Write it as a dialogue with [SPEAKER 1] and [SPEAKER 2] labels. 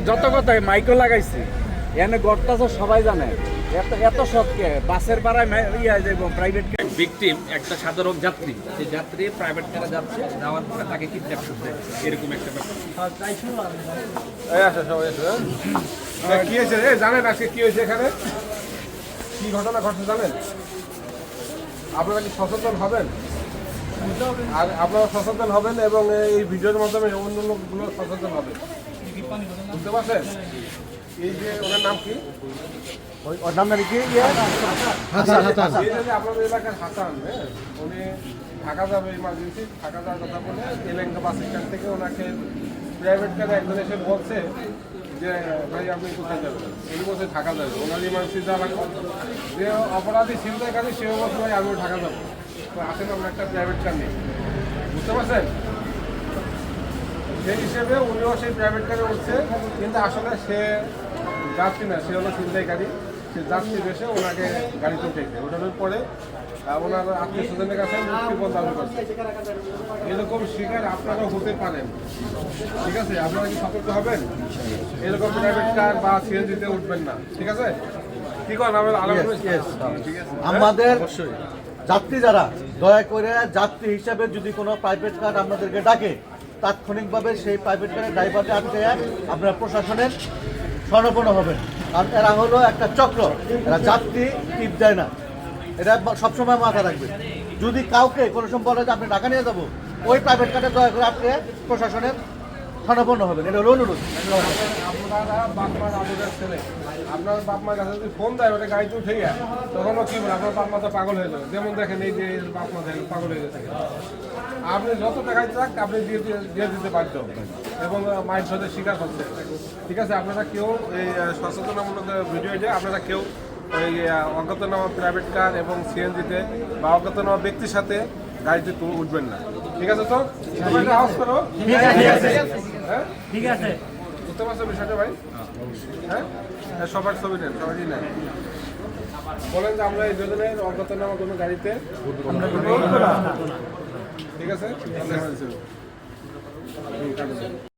[SPEAKER 1] যত কথাই মাইকও লাগাইছি এনে গড়টা তো সবাই জানে এত সৎকে বাসের ভাড়ায় প্রাইভেট ভিকটিম একটা সাধারণ যাত্রী সেই যাত্রী প্রাইভেট কারে যাচ্ছে যাওয়ার পরে তাকে কিডন্যাপ করতে এরকম একটা ব্যাপার।
[SPEAKER 2] কি হয়েছে জানেন আজকে কি হয়েছে এখানে কি ঘটনা ঘটছে জানেন? আপনারা কি সচেতন হবেন? আর আপনারা সচেতন হবেন এবং এই ভিডিওর মাধ্যমে অন্য লোকগুলো সচেতন হবে। বুঝতে পারছেন? এই যে ওনার নাম কি?
[SPEAKER 1] ওর নাম কি?
[SPEAKER 2] আপনাদের এলাকার হাসান, হ্যাঁ, উনি ঢাকা যাবে ইমার্জেন্সি, ঢাকা যাওয়ার কথা বলে এলেঙ্গা বাস স্ট্যান্ড থেকে ওনাকে প্রাইভেট কারে একজন এসে বলছে যে ভাই আপনি কোথায় যাবেন? উনি বলছে ঢাকা যাবে, ওনার ইমার্জেন্সি যাওয়া লাগবে। যে অপরাধী ছিনতাইকারী সেও বলছে ভাই আমিও ঢাকা যাবো, তো আসেন আমরা একটা প্রাইভেট কার নিই। বুঝতে পারছেন? সেই হিসেবে উনিও সেই প্রাইভেট কারে উঠছে, কিন্তু আসলে সে যাত্রী না, সে হলো ছিনতাইকারী। সে যাত্রী বেশে ওনাকে গাড়িতে উঠেছে, ওঠানোর পরে ওনার আত্মীয় স্বজনের কাছে মুক্তিপণ দাবি করছে। এরকম শিকার আপনারাও হতে পারেন, ঠিক আছে? আপনারা কি সতর্ক হবেন? এরকম প্রাইভেট কার বা সিএনজিতে উঠবেন না, ঠিক আছে? কি করেন
[SPEAKER 3] আমাদের যাত্রী যারা দয়া করে যাত্রী হিসাবে যদি কোনো প্রাইভেট কার আপনাদেরকে ডাকে তাৎক্ষণিকভাবে সেই প্রাইভেট কারের ড্রাইভারকে আটকে আপনারা প্রশাসনের শরণাপন্ন হবেন। আর এরা হলো একটা চক্র, এরা যাত্রী টিপ দেয় না, এটা সবসময় মাথায় রাখবে। যদি কাউকে কোনো সময় বলে যে আপনি ঢাকা নিয়ে যাবো, ওই প্রাইভেট কারে দয়া করে আপনি প্রশাসনের শরণাপন্ন হবেন, এটা হলো অনুরোধ।
[SPEAKER 2] আপনারা বাপমার আবুদের ছেলে, আপনার বাপমার কাছে যদি ফোন দেয় ওটা গাড়িতে উঠে গিয়ে, তখনও কি বলে আপনার বাপমা তো পাগল হয়ে যাবে। যেমন দেখেন এই যে বাপমা দেখেন পাগল হয়ে গেছে, আপনি যত টাকায় চাক আপনি দিয়ে দিতে বাধ্য এবং মাইন্ড সাথে শিকার করছে, ঠিক আছে? আপনারা কেউ এই সচেতনামূলক ভিডিওতে আপনারা কেউ এই অজ্ঞাতনামা প্রাইভেট কার এবং সিএনজিতে বা অজ্ঞাতনামা ব্যক্তির সাথে গাড়িতে উঠবেন না, ঠিক আছে? তো আওয়াজ করো, হ্যাঁ ঠিক আছে? বুঝতে পারছো বিষয়টা ভাই? হ্যাঁ, সবার ছবি নেন, সবারই নেন। বলেন যে আমরা এই যোজনের অজ্ঞাতনামা কোনো গাড়িতে, ঠিক আছে?